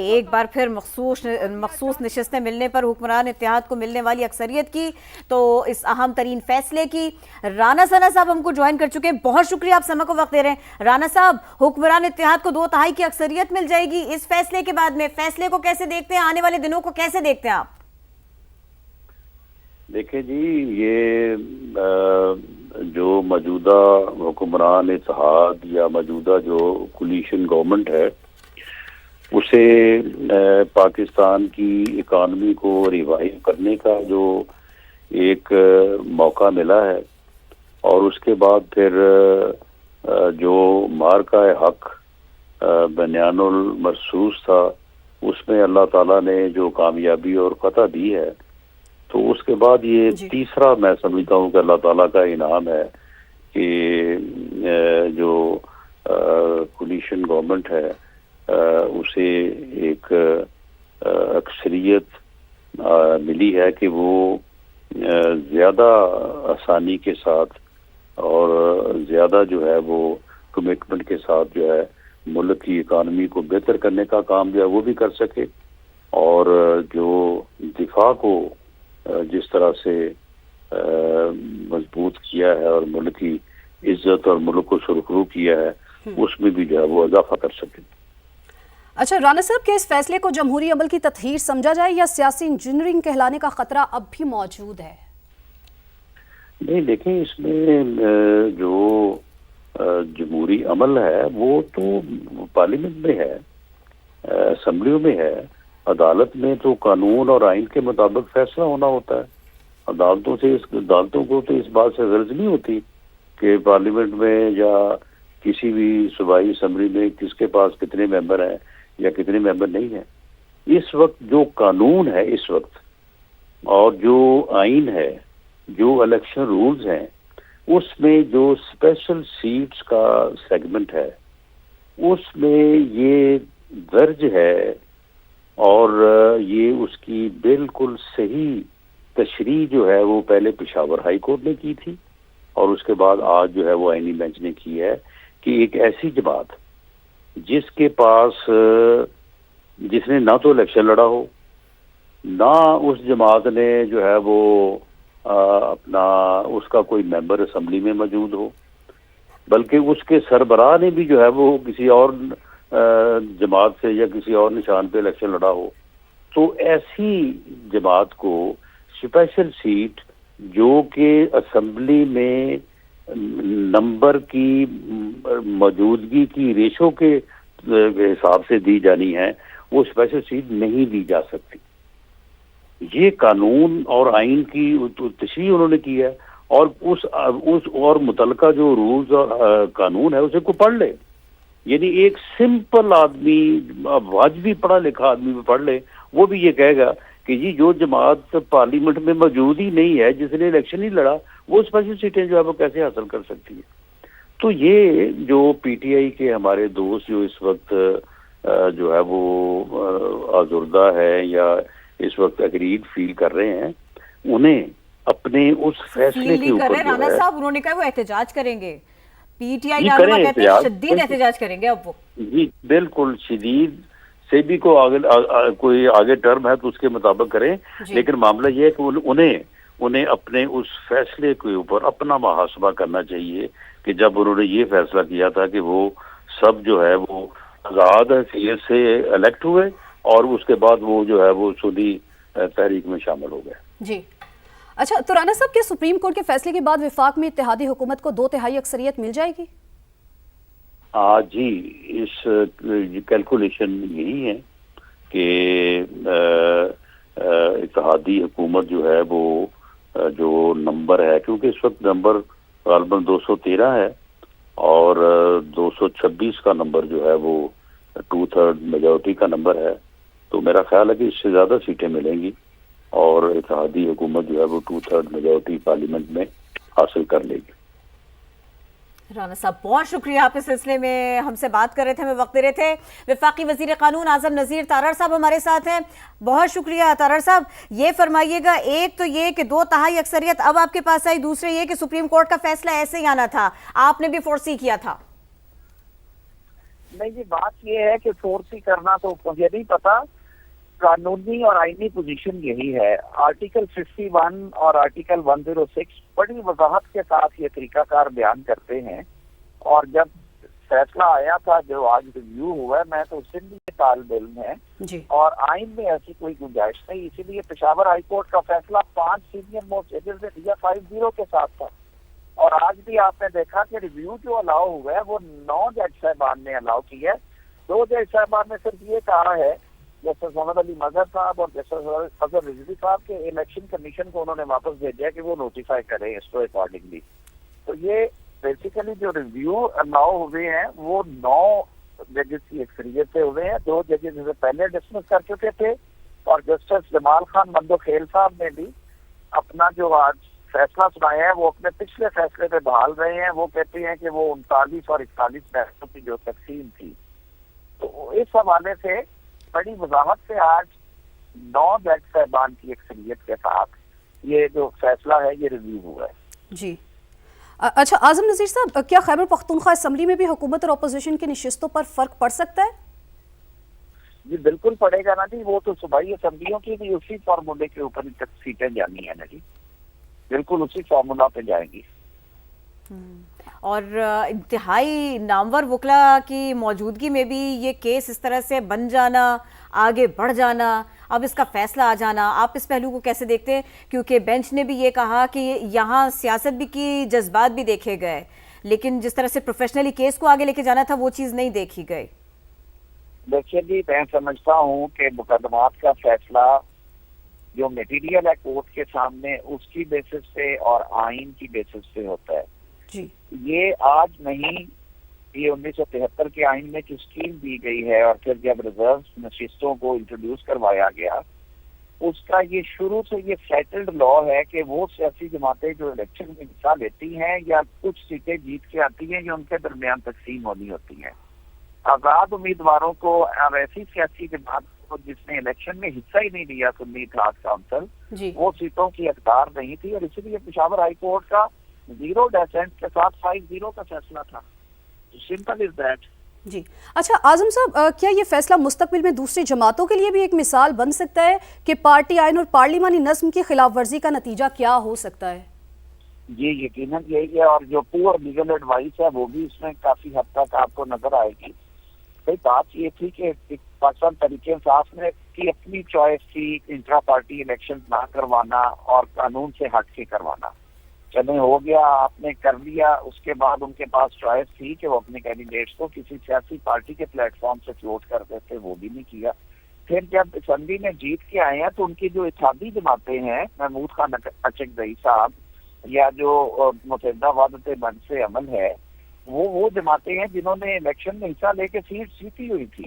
ایک بار پھر مخصوص نشستیں ملنے پر حکمران اتحاد کو ملنے والی اکثریت کی تو اس اہم ترین فیصلے کی رانا ثنا صاحب ہم کو جوائن کر چکے ہیں. بہت شکریہ آپ سما کو وقت دے رہے ہیں. رانا صاحب, حکمران اتحاد کو 2/3 کی اکثریت مل جائے گی اس فیصلے کے بعد میں, فیصلے کو کیسے دیکھتے ہیں, آنے والے دنوں کو کیسے دیکھتے ہیں آپ؟ دیکھیں جی, یہ جو موجودہ حکمران اتحاد یا موجودہ جو کولیشن گورنمنٹ ہے اسے پاکستان کی اکانومی کو ریوائیو کرنے کا جو ایک موقع ملا ہے, اور اس کے بعد پھر جو مارکہ حق بنیان المرصوص تھا اس میں اللہ تعالیٰ نے جو کامیابی اور فتح دی ہے, تو اس کے بعد یہ تیسرا میں سمجھتا ہوں کہ اللہ تعالیٰ کا انعام ہے کہ جو کولیشن گورنمنٹ ہے اسے ایک اکثریت ملی ہے کہ وہ زیادہ آسانی کے ساتھ اور زیادہ جو ہے وہ کمٹمنٹ کے ساتھ جو ہے ملک کی اکانومی کو بہتر کرنے کا کام جو ہے وہ بھی کر سکے, اور جو دفاع کو جس طرح سے مضبوط کیا ہے اور ملک کی عزت اور ملک کو سرخرو کیا ہے اس میں بھی جو ہے وہ اضافہ کر سکے. اچھا رانا صاحب, کیا اس فیصلے کو جمہوری عمل کی تطہیر سمجھا جائے یا سیاسی انجینئرنگ کہلانے کا خطرہ اب بھی موجود ہے؟ نہیں دیکھیں, اس میں جو جمہوری عمل ہے وہ تو پارلیمنٹ میں ہے, اسمبلیوں میں ہے, عدالت میں تو قانون اور آئین کے مطابق فیصلہ ہونا ہوتا ہے. عدالتوں کو تو اس بات سے غرض نہیں ہوتی کہ پارلیمنٹ میں یا کسی بھی صوبائی اسمبلی میں کس کے پاس کتنے ممبر ہیں یا کتنے ممبر نہیں ہیں. اس وقت جو قانون ہے اس وقت اور جو آئین ہے, جو الیکشن رولز ہیں, اس میں جو اسپیشل سیٹس کا سیگمنٹ ہے اس میں یہ درج ہے, اور یہ اس کی بالکل صحیح تشریح جو ہے وہ پہلے پشاور ہائی کورٹ نے کی تھی اور اس کے بعد آج جو ہے وہ آئینی بینچ نے کی ہے کہ ایک ایسی جماعت جس کے پاس جس نے نہ تو الیکشن لڑا ہو, نہ اس جماعت نے جو ہے وہ اپنا اس کا کوئی ممبر اسمبلی میں موجود ہو, بلکہ اس کے سربراہ نے بھی جو ہے وہ کسی اور جماعت سے یا کسی اور نشان پہ الیکشن لڑا ہو, تو ایسی جماعت کو اسپیشل سیٹ جو کہ اسمبلی میں نمبر کی موجودگی کی ریشو کے حساب سے دی جانی ہے, وہ اسپیشل سیٹ نہیں دی جا سکتی. یہ قانون اور آئین کی تشریح انہوں نے کی ہے, اور اس اور متعلقہ جو رولز اور قانون ہے اسے کو پڑھ لے. یعنی ایک سمپل آدمی, واجبی پڑھا لکھا آدمی بھی پڑھ لے, وہ بھی یہ کہے گا کہ جی جو جماعت پارلیمنٹ میں موجود ہی نہیں ہے, جس نے الیکشن ہی لڑا, وہ اسپیشل سیٹیں جو ہے وہ کیسے حاصل کر سکتی ہے. تو یہ جو پی ٹی آئی کے ہمارے دوست جو اس وقت جو ہے وہ آزردہ ہے یا اس وقت اگریڈ فیل کر رہے ہیں, انہیں اپنے اس فیصلے کے اوپر رانا صاحب انہوں نے کہا وہ احتجاج کریں گے, پی ٹی آئی رہنما کہتے ہیں شدید احتجاج کریں گے. اب وہ جی بالکل شدید سے بھی کوئی آگے ٹرم ہے تو اس کے مطابق کریں, لیکن معاملہ یہ ہے کہ انہیں اپنے اس فیصلے کے اوپر اپنا محاسبہ کرنا چاہیے کہ جب انہوں نے یہ فیصلہ کیا تھا کہ وہ سب جو ہے وہ آزاد حیثیت سے الیکٹ ہوئے اور اس کے بعد وہ جو ہے وہ سنی تحریک میں شامل ہو گئے. جی اچھا, تو رانا صاحب, کیا سپریم کورٹ کے فیصلے کے بعد وفاق میں اتحادی حکومت کو 2/3 اکثریت مل جائے گی؟ جی, اس کیلکولیشن یہی ہے کہ اتحادی حکومت جو ہے وہ جو نمبر ہے, کیونکہ اس وقت نمبر غالباً 213 ہے اور 226 کا نمبر جو ہے وہ 2/3 میجورٹی کا نمبر ہے, تو میرا خیال ہے کہ اس سے زیادہ سیٹیں ملیں گی اور اتحادی حکومت جو ہے وہ 2/3 میجورٹی پارلیمنٹ میں حاصل کر لے گی. رانا صاحب بہت شکریہ, آپ اس سلسلے میں ہم سے بات کر رہے تھے, ہمیں وقت دے رہے تھے. وفاقی وزیر قانون اعظم نذیر تارڑ صاحب ہمارے ساتھ ہیں. بہت شکریہ تارڑ صاحب. یہ فرمائیے گا, ایک تو یہ کہ 2/3 اکثریت اب آپ کے پاس آئی, دوسرے یہ کہ سپریم کورٹ کا فیصلہ ایسے ہی آنا تھا, آپ نے بھی فورسی کیا تھا. نہیں جی، بات یہ ہے کہ فورس ہی کرنا تو مجھے نہیں پتا. قانونی اور آئینی پوزیشن یہی ہے. آرٹیکل 51 اور آرٹیکل 106 بڑی وضاحت کے ساتھ یہ طریقہ کار بیان کرتے ہیں. اور جب فیصلہ آیا تھا جو آج ریویو ہوا ہے، میں تو اس دن بھی یہ طالب علم ہے جی اور آئین میں ایسی کوئی گنجائش نہیں. اسی لیے پشاور ہائی کورٹ کا فیصلہ 5 سینئر موسٹ ججز نے دیا 5-0 کے ساتھ تھا. اور آج بھی آپ نے دیکھا کہ ریویو جو الاؤ ہوا ہے وہ 9 جج صاحبان نے الاؤ کی ہے. 2 جج صاحبان نے صرف یہ کہا ہے، جسٹس محمد علی مظہر صاحب اور جسٹس اظہر رضوی صاحب کے الیکشن کمیشن کو انہوں نے واپس بھیجا ہے کہ وہ نوٹیفائی کریں اس کو اکارڈنگلی. تو یہ بیسیکلی جو ریویو الاؤ ہوئے ہیں وہ 9 ججز کی اکثریت سے ہوئے ہیں. 2 ججز اسے پہلے ڈسمس کر چکے تھے اور جسٹس جمال خان مندوخیل صاحب نے بھی اپنا جو آج فیصلہ سنایا ہے وہ اپنے پچھلے فیصلے پہ بحال رہے ہیں. وہ کہتے ہیں کہ وہ 39 اور 41 فیصلوں کی جو تقسیم تھی، تو اس حوالے سے بڑی وضاحت سے آج 9 جج صاحبان کی اکثریت کے ساتھ یہ جو فیصلہ ہے یہ ریویو ہوا ہے. جی اچھا اعظم نذیر صاحب، کیا خیبر پختونخوا اسمبلی میں بھی حکومت اور اپوزیشن کی نشستوں پر فرق پڑ سکتا ہے؟ جی بالکل پڑے گا نا جی. وہ تو صوبائی اسمبلیوں کی بھی اسی فارمولے کے اوپر سیٹیں جانی ہیں نا جی، بالکل اسی فارمولا پہ جائیں گی. اور انتہائی نامور وکلا کی موجودگی میں بھی یہ کیس اس طرح سے بن جانا، آگے بڑھ جانا، اب اس کا فیصلہ آ جانا، آپ اس پہلو کو کیسے دیکھتے ہیں؟ کیونکہ بینچ نے بھی یہ کہا کہ یہاں سیاست بھی کی، جذبات بھی دیکھے گئے، لیکن جس طرح سے پروفیشنلی کیس کو آگے لے کے جانا تھا وہ چیز نہیں دیکھی گئی. دیکھیے جی، میں سمجھتا ہوں کہ مقدمات کا فیصلہ جو میٹیریل ہے کورٹ کے سامنے اس کی بیسس پہ اور آئین کی بیسس پہ ہوتا ہے. جی یہ آج نہیں، یہ 1973 کے آئین میں جو اسکیم دی گئی ہے اور پھر جب ریزرو نشستوں کو انٹروڈیوس کروایا گیا، اس کا یہ شروع سے یہ سیٹلڈ لا ہے کہ وہ سیاسی جماعتیں جو الیکشن میں حصہ لیتی ہیں یا کچھ سیٹیں جیت کے آتی ہیں یا ان کے درمیان تقسیم ہونی ہوتی ہیں. آزاد امیدواروں کو اور ایسی سیاسی جماعت کو جس نے الیکشن میں حصہ ہی نہیں لیا سنی اتحاد کونسل، جی وہ سیٹوں کی حقدار نہیں تھی. اور اسی لیے پشاور ہائی کورٹ کا 0 ڈیسنٹ کے ساتھ 5-0 کا فیصلہ تھا. Simple is that. جی اچھا اعظم صاحب، کیا یہ فیصلہ مستقبل میں دوسری جماعتوں کے لیے بھی ایک مثال بن سکتا ہے کہ پارٹی آئین اور پارلیمانی نظم کی خلاف ورزی کا نتیجہ کیا ہو سکتا ہے؟ جی یقیناً یہی ہے، اور جو پور لیگل ایڈوائس ہے وہ بھی اس میں کافی حد تک آپ کو نظر آئے گی. بات یہ تھی کہ پاکستان تحریک انصاف نے کی اپنی چوائس تھی انٹرا پارٹی الیکشن نہ کروانا اور قانون سے ہٹ کے کروانا. چلیں ہو گیا، آپ نے کر لیا. اس کے بعد ان کے پاس چوائس تھی کہ وہ اپنے کینڈیڈیٹس کو کسی سیاسی پارٹی کے پلیٹ فارم سے فلوٹ کر دیتے، وہ بھی نہیں کیا. پھر جب اسمبلی میں جیت کے آئے ہیں تو ان کی جو اتحادی جماعتیں ہیں، محمود خان اچکزئی صاحب یا جو متحدہ وحدت منص عمل ہے، وہ جماعتیں ہیں جنہوں نے الیکشن میں حصہ لے کے سیٹ جیتی ہوئی تھی.